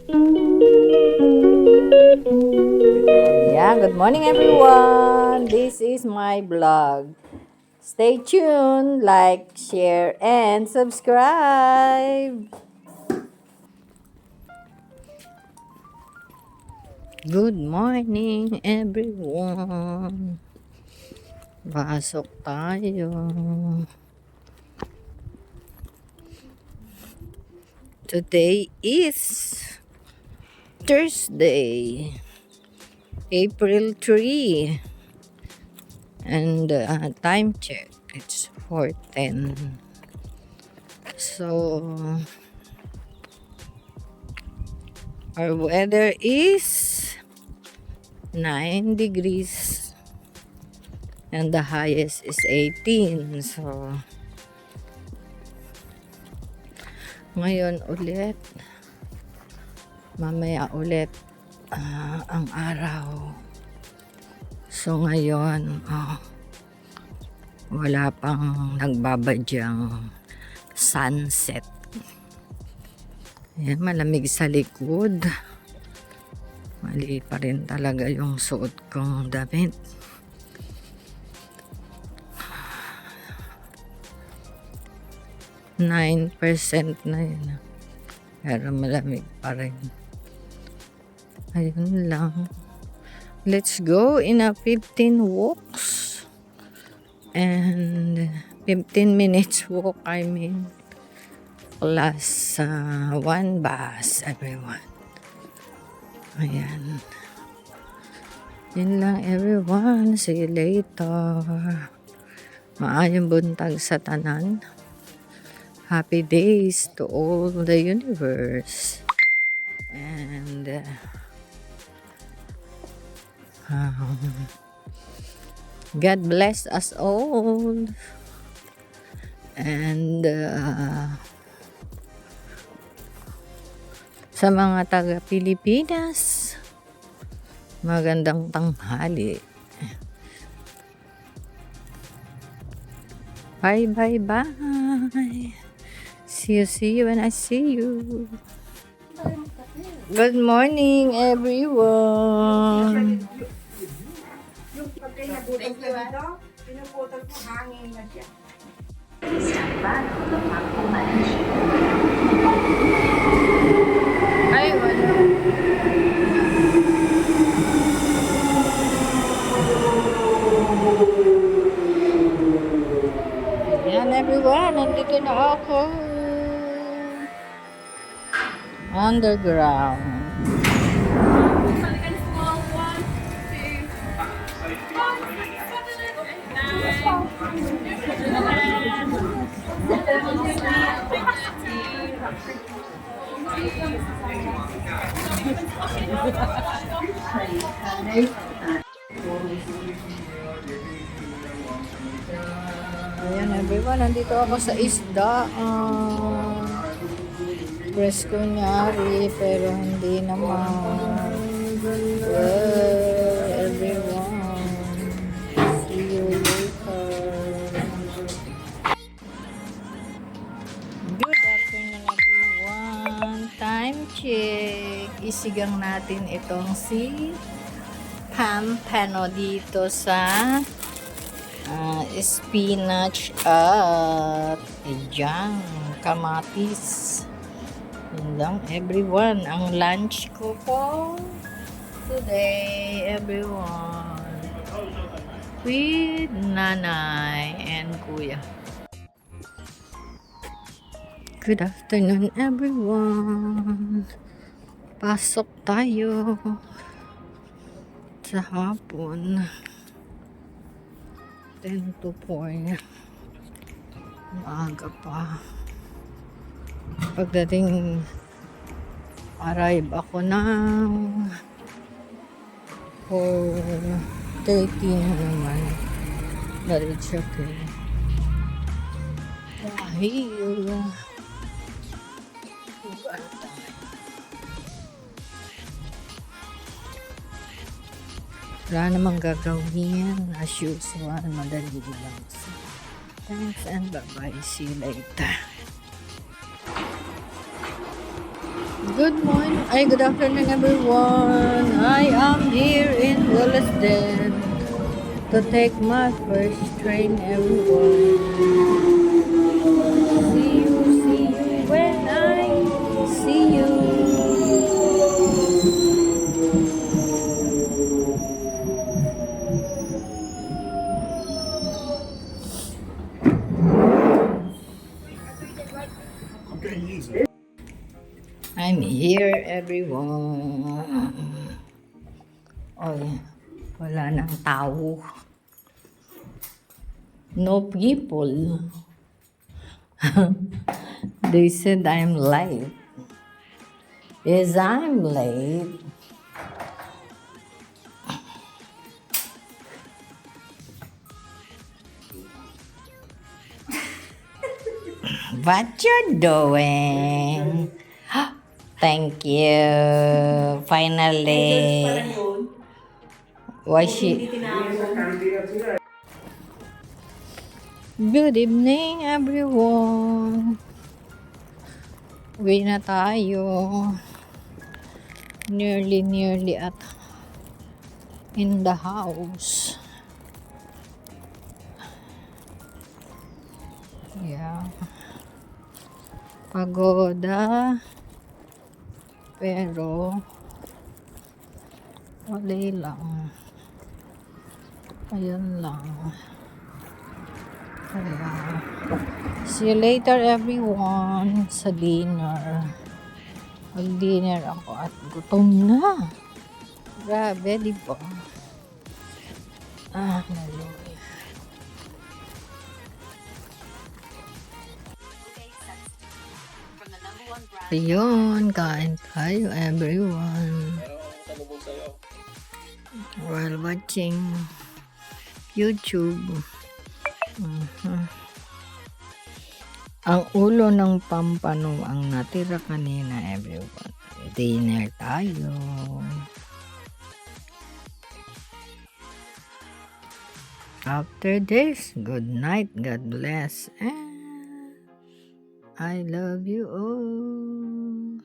Yeah, good morning everyone. This is my vlog. Stay tuned, like, share, and subscribe. Good morning everyone. Pasok tayo. Today is Thursday, April 3. And time check, it's 4:10. So, our weather is 9 degrees and the highest is 18. So, ngayon ulit, mamaya ulit ang araw. So, ngayon, wala pang nagbabadyang sunset. Ayan, malamig sa likod. Mali pa rin talaga yung suot kong damit. %9 na yun. Pero malamig pa rin. Ayun lang. Let's go in a 15 walks. And 15 minutes walk, I mean. Plus 1 bus, everyone. Ayan. Yun lang, everyone. See you later. Maayong buntag sa tanan. Happy days to all the universe. And God bless us all. And sa mga taga Pilipinas, magandang tanghali. Bye, bye, bye. See you when I see you. Good morning, everyone. Yung pagka nabutang ka dito, pinuputol mo, hangin na siya. Ay, wala. Yan, everyone. Nandito na ako. Underground. Ayan everyone, nandito ako sa isda. Presko nyari, pero hindi naman. Well, everyone, see you later. Good afternoon everyone. Time check. Isigang natin itong si Pampano dito sa spinach at ayan, kamatis. Yun lang everyone, ang lunch ko po today everyone with nanay and kuya. Good afternoon everyone. Pasok tayo sa hapon. 10 to 4. Maaga pa. Pagdating arrive ako ng 4:30 na naman. Na-reach ako. Dahil wala namang gagawin as usual, madali lang. So, thanks and bye-bye. See you later. Good morning. Good afternoon, everyone. I am here in Willesden to take my first train, everyone. See you when I see you. I'm here, everyone. Oy, wala nang tao. No people. They said I'm late. Yes, I'm late. What you doing? Thank you. Finally. Why she? Good evening, everyone. Uwi na tayo. Nearly at in the house. Yeah. Pagoda. Pero wala lang. Ayun lang. Kaya, see you later, everyone, sa dinner. Mag-dinner ako at gutom na. Grabe, di ba? Hallelujah. Ayun, kain tayo, everyone. While watching YouTube. Ang ulo ng pampano ang natira kanina, everyone. Dinner tayo. After this, good night, God bless, and I love you all.